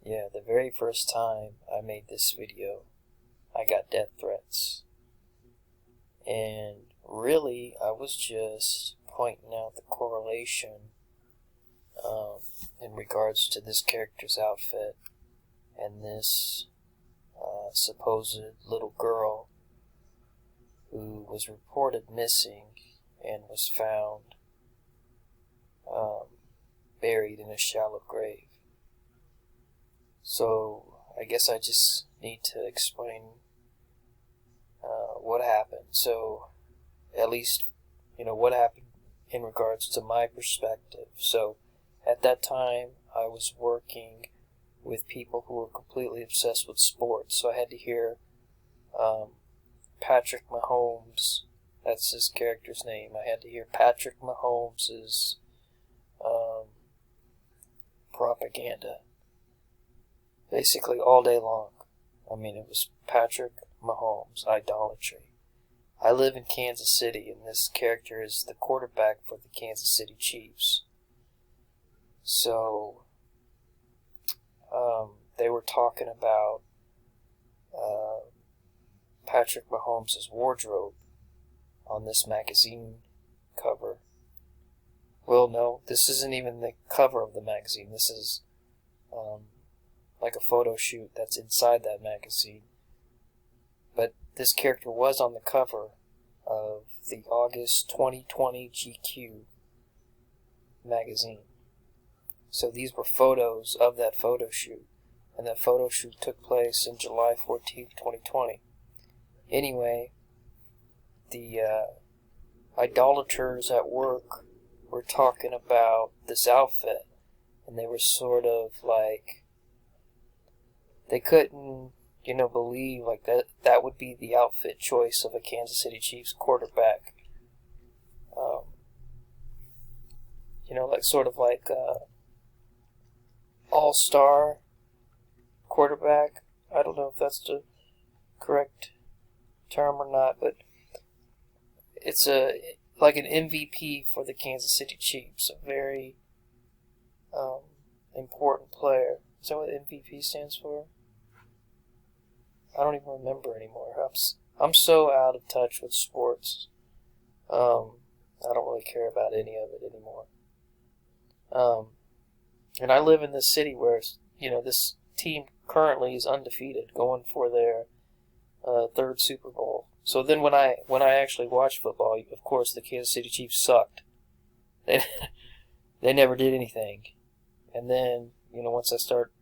Yeah, the very first time I made this video, I got death threats. And really, I was just pointing out the correlation in regards to this character's outfit and this supposed little girl who was reported missing and was found buried in a shallow grave. So I guess I just need to explain what happened. So at least, what happened in regards to my perspective. So at that time, I was working with people who were completely obsessed with sports. So I had to hear Patrick Mahomes, that's his character's name. I had to hear Patrick Mahomes' propaganda basically all day long. I mean, it was Patrick Mahomes, idolatry. I live in Kansas City, and this character is the quarterback for the Kansas City Chiefs. So, they were talking about Patrick Mahomes' wardrobe on this magazine cover. Well, no, this isn't even the cover of the magazine. This is like a photo shoot that's inside that magazine. But this character was on the cover of the August 2020 GQ magazine. So these were photos of that photo shoot. And that photo shoot took place in July 14th, 2020. Anyway, the idolaters at work were talking about this outfit. And they were sort of like, they couldn't, believe like that would be the outfit choice of a Kansas City Chiefs quarterback. Like sort of like all-star quarterback. I don't know if that's the correct term or not, but it's like an MVP for the Kansas City Chiefs, a very important player. Is that what MVP stands for? I don't even remember anymore. I'm so out of touch with sports. I don't really care about any of it anymore. And I live in this city where, this team currently is undefeated, going for their third Super Bowl. So then when I actually watch football, of course the Kansas City Chiefs sucked. They never did anything. And then, once I start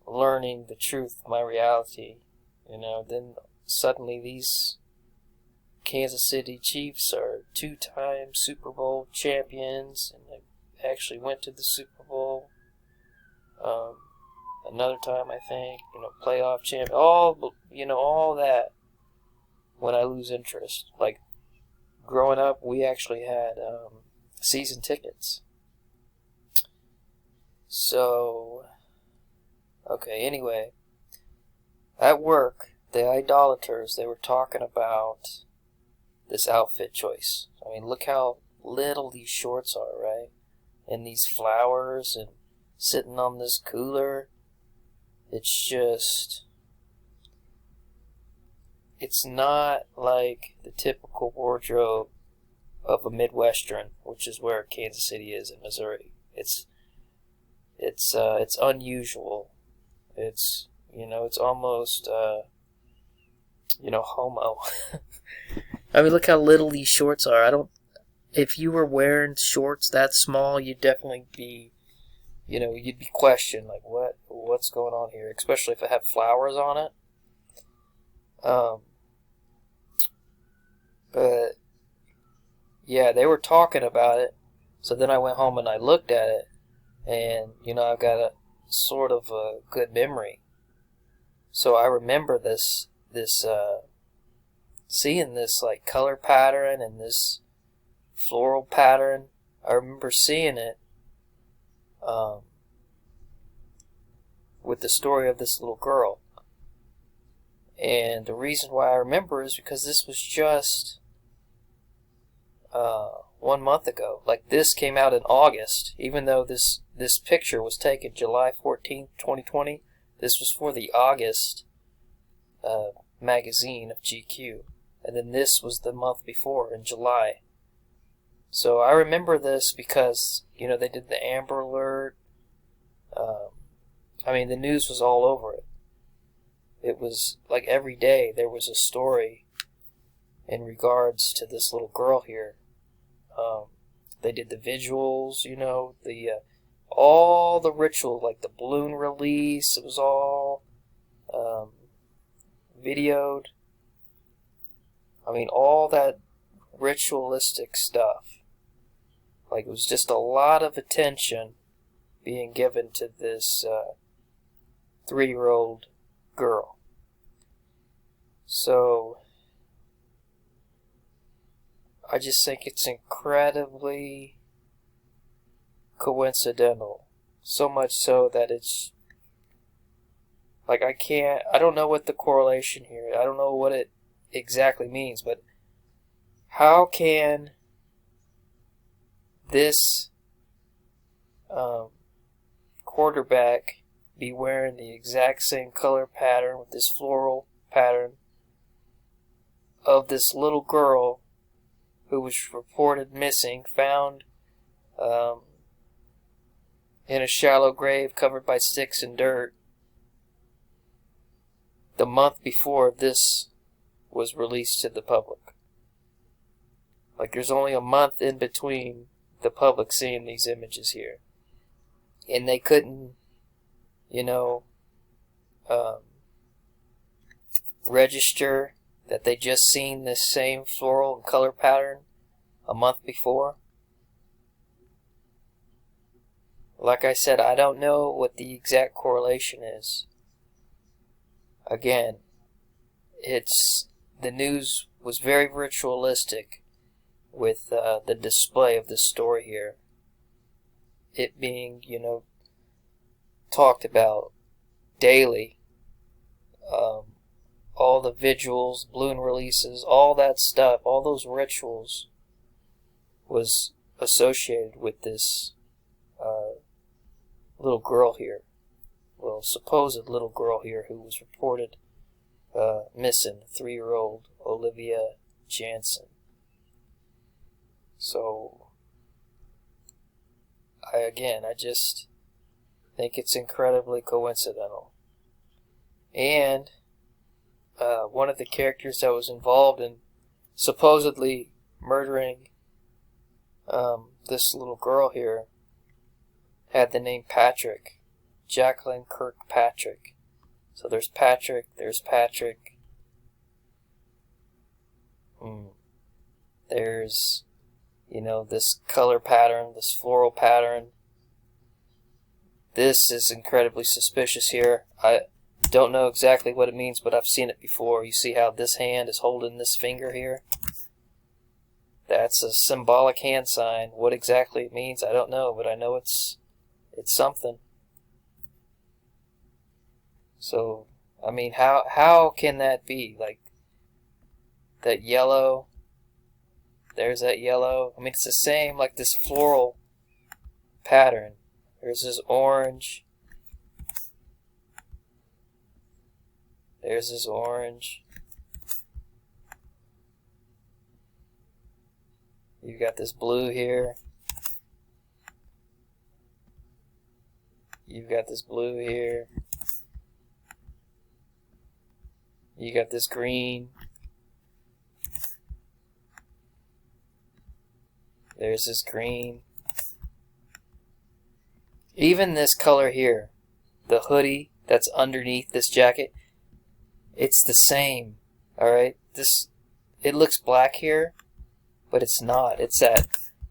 learning the truth of my reality, then suddenly these Kansas City Chiefs are 2-time Super Bowl champions, and they actually went to the Super Bowl another time, I think, playoff champ, all that. When I lose interest, like growing up, we actually had season tickets. So, okay, anyway, at work, the idolaters, they were talking about this outfit choice. I mean, look how little these shorts are, right? And these flowers and sitting on this cooler. It's just, it's not like the typical wardrobe of a Midwestern, which is where Kansas City is in Missouri. It's unusual. It's, it's almost, homo. I mean, look how little these shorts are. If you were wearing shorts that small, you'd definitely be, you'd be questioned, like, what's going on here? Especially if it had flowers on it. But, yeah, they were talking about it. So then I went home and I looked at it. And, I've got a sort of a good memory. So I remember this seeing this, like, color pattern and this floral pattern. I remember seeing it with the story of this little girl. And the reason why I remember is because this was just 1 month ago. Like, this came out in August, even though this picture was taken July 14th, 2020. This was for the August magazine of GQ. And then this was the month before, in July. So I remember this because, you know, they did the Amber Alert. I mean, the news was all over it. It was like every day there was a story in regards to this little girl here. They did the visuals, you know, all the ritual, like the balloon release. It was all videoed. I mean, all that ritualistic stuff. Like, it was just a lot of attention being given to this 3-year-old girl. So I just think it's incredibly coincidental. So much so that it's like I don't know what the correlation here, I don't know what it exactly means, but how can this quarterback be wearing the exact same color pattern with this floral pattern of this little girl who was reported missing, found in a shallow grave covered by sticks and dirt the month before this was released to the public? Like, there's only a month in between the public seeing these images here. And they couldn't, you know, register that they just seen this same floral and color pattern a month before. Like I said, I don't know what the exact correlation is. Again, the news was very ritualistic with the display of this story here. It being, you know, talked about daily. All the vigils, balloon releases, all that stuff, all those rituals was associated with this little girl here. Well, supposed little girl here who was reported missing, 3-year-old Olivia Jansen. So, I just think it's incredibly coincidental. And one of the characters that was involved in supposedly murdering this little girl here had the name Patrick. Jacqueline Kirkpatrick. So there's Patrick, there's Patrick. There's, you know, this color pattern, this floral pattern. This is incredibly suspicious here. I don't know exactly what it means, but I've seen it before. You see how this hand is holding this finger here? That's a symbolic hand sign. What exactly it means, I don't know, but I know it's something. So, I mean, how can that be? Like, that yellow, there's that yellow. I mean, it's the same, like this floral pattern. There's this orange. There's this orange. You've got this blue here. You've got this blue here. You got this green. There's this green. Even this color here, the hoodie that's underneath this jacket, it's the same. Alright? It looks black here, but it's not. It's that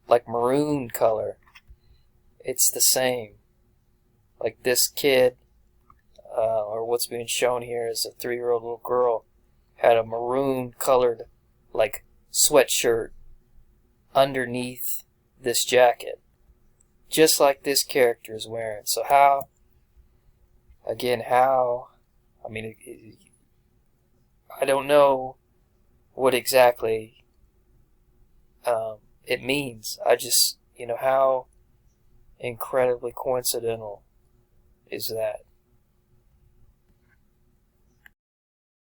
like maroon color. It's the same. Like this kid, or what's being shown here is a 3-year-old little girl, had a maroon colored like sweatshirt underneath this jacket, just like this character is wearing. So how, I mean, I don't know what exactly it means. I just, how incredibly coincidental is that?